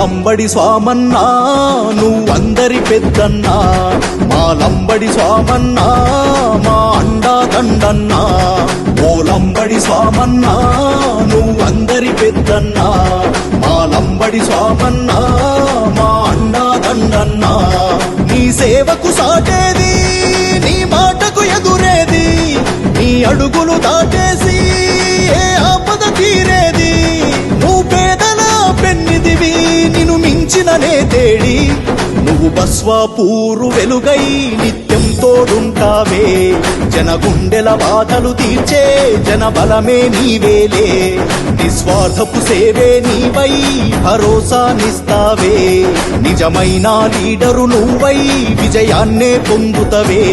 లంబడి స్వామన్నా నువ్వందరి పెద్దన్నా, మా లంబడి స్వామన్నా మా అండా దండన్నా. ఓ లంబడి స్వామన్నా నువ్వందరి పెద్దన్నా, మా లంబడి స్వామన్నా మా అండా దండన్నా. నీ సేవకు సాటేది, నీ మాటకు ఎదురేది, నీ అడుగులు దాటేసి ఏ ఆపద తీరేది. నువ్వు పేదల పెన్నిదివి, నిన్ను మించిన నేతేడి. నువ్వు బస్వాపూరు వెలుగై నిత్యం తోడుంటావే, జన గుండెల బాధలు తీర్చే జన బలమే నీవేలే. నిస్వార్థపు సేవే నీవై భరోసానిస్తావే, నిజమైన లీడరు నువ్వై విజయాన్నే పొందుతవే.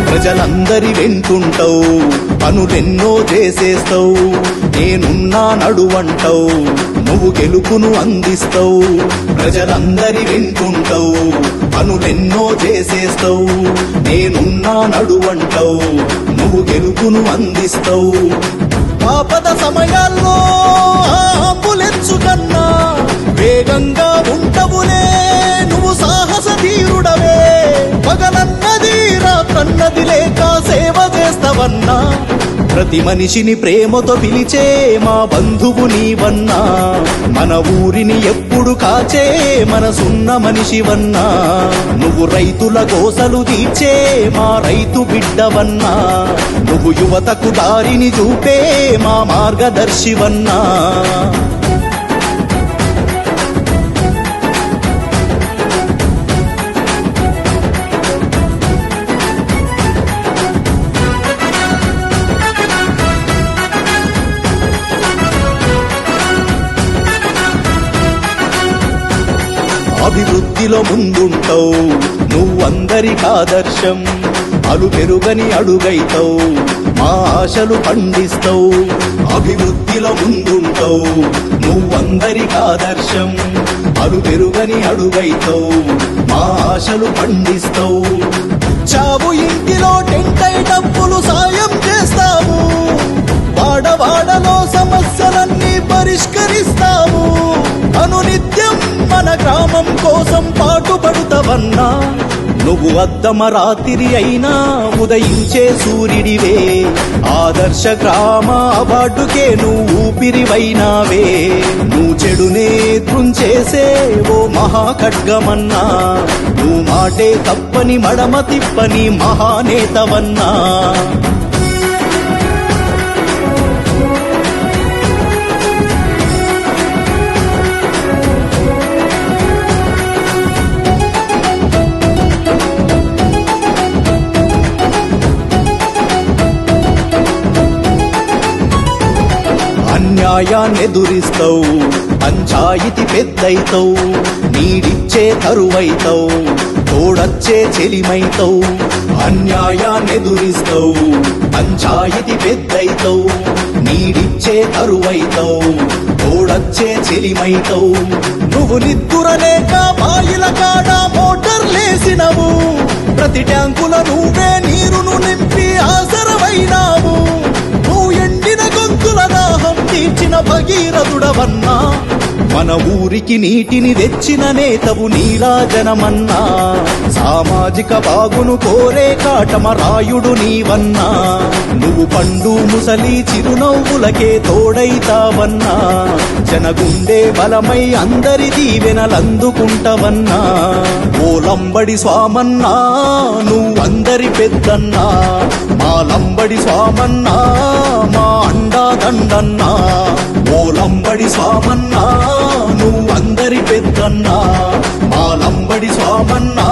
ప్రజలందరి వెంటుంటావు, పనులెన్నో చేసేస్తావు, నేనున్నా నడువంటావు, నువ్వు గెలుపును అందిస్తావు. ప్రజలందరి వెంటుంటావు, పనులెన్నో చేసేస్తావు, నేనున్నా నడువంటావు, నువ్వు గెలుపును అందిస్తావు. ఆపద సమయాల్లో అంబులెన్స్ కన్నా వేగంగా ఉంటవులే, నువ్వు సాహస ధీరుడవే. పగలన్నది రాత్రన్నది లేక సేవ చేస్తావన్నా, ప్రతి మనిషిని ప్రేమతో పిలిచే మా బంధువు నీవన్నా. మన ఊరిని ఎప్పుడు కాచే మనసున్న మనిషివన్నా, నువ్వు రైతుల గోసలు తీర్చే మా రైతు బిడ్డవన్నా. నువ్వు యువతకు దారిని చూపే మా మార్గదర్శివన్నా. అభివృద్ధిలో ముందుంటావు, నువ్వందరికి ఆదర్శం, అలు పెరుగని అడుగైతావు, మా ఆశలు పండిస్తావు. అభివృద్ధిలో ముందుంటావు, నువ్వందరికి ఆదర్శం, అలు పెరుగని అడుగైతావు, మా ఆశలు పండిస్తావు. చావు ఇంటిలో టెంటై డబ్బులు సాయం చేస్తావు, వాడవాడలో సమస్యలన్నీ పరిష్కరిస్తావు. అనునిత్యం మన గ్రామం కోసం పాటుపడుతవన్నా, నువ్వు అద్దమ రాత్రి అయినా ఉదయించే సూర్యుడివే. ఆదర్శ గ్రామ అవార్డుకే నువ్వు ఊపిరివైనావే. నువ్వు చెడునే త్రుంచేసే ఓ మహాఖడ్గమన్నా, నువ్వు మాటే తప్పని మడమ తిప్పని మహానేతవన్నా. అన్యాయాన్నెదురిస్తావు, పంచాయితీ పెద్దైతావు, నీడిచ్చే కరువైతావు, తోడచ్చే చెలిమైతావు. అన్యాయాన్నెదురిస్తావు, పంచాయితీ పెద్దైతావు, నీడిచ్చే కరువైతావు, తోడచ్చే చెలిమైతావు. నువ్వు నిద్దురలేక బాయిల కాడ మోటార్లేసినవు, ప్రతి ట్యాంకుల నువ్వే నీరును నింపి ఆసరవైనావు. నువ్వు ఎండిన గొంతుల దాహం తీర్చిన భగీరథుడవన్నా, మన ఊరికి నీటిని తెచ్చిన నేతవు నీరాజనమన్నా. సామాజిక బాగును కోరే కాటమరాయుడు నీవన్నా, నువ్వు పండు ముసలి చిరునవ్వులకే తోడైతావన్నా. జనగుండే బలమై అందరి దీవెనలందుకుంటవన్నా. ఓ లంబడి స్వామన్నా నువ్వందరి పెద్దన్నా, మా లంబడి స్వామన్నా మా అండా దండన్నా. ఓ లంబడి స్వామన్నా నువ్వందరి పెద్దన్నా, మా లంబడి స్వామన్నా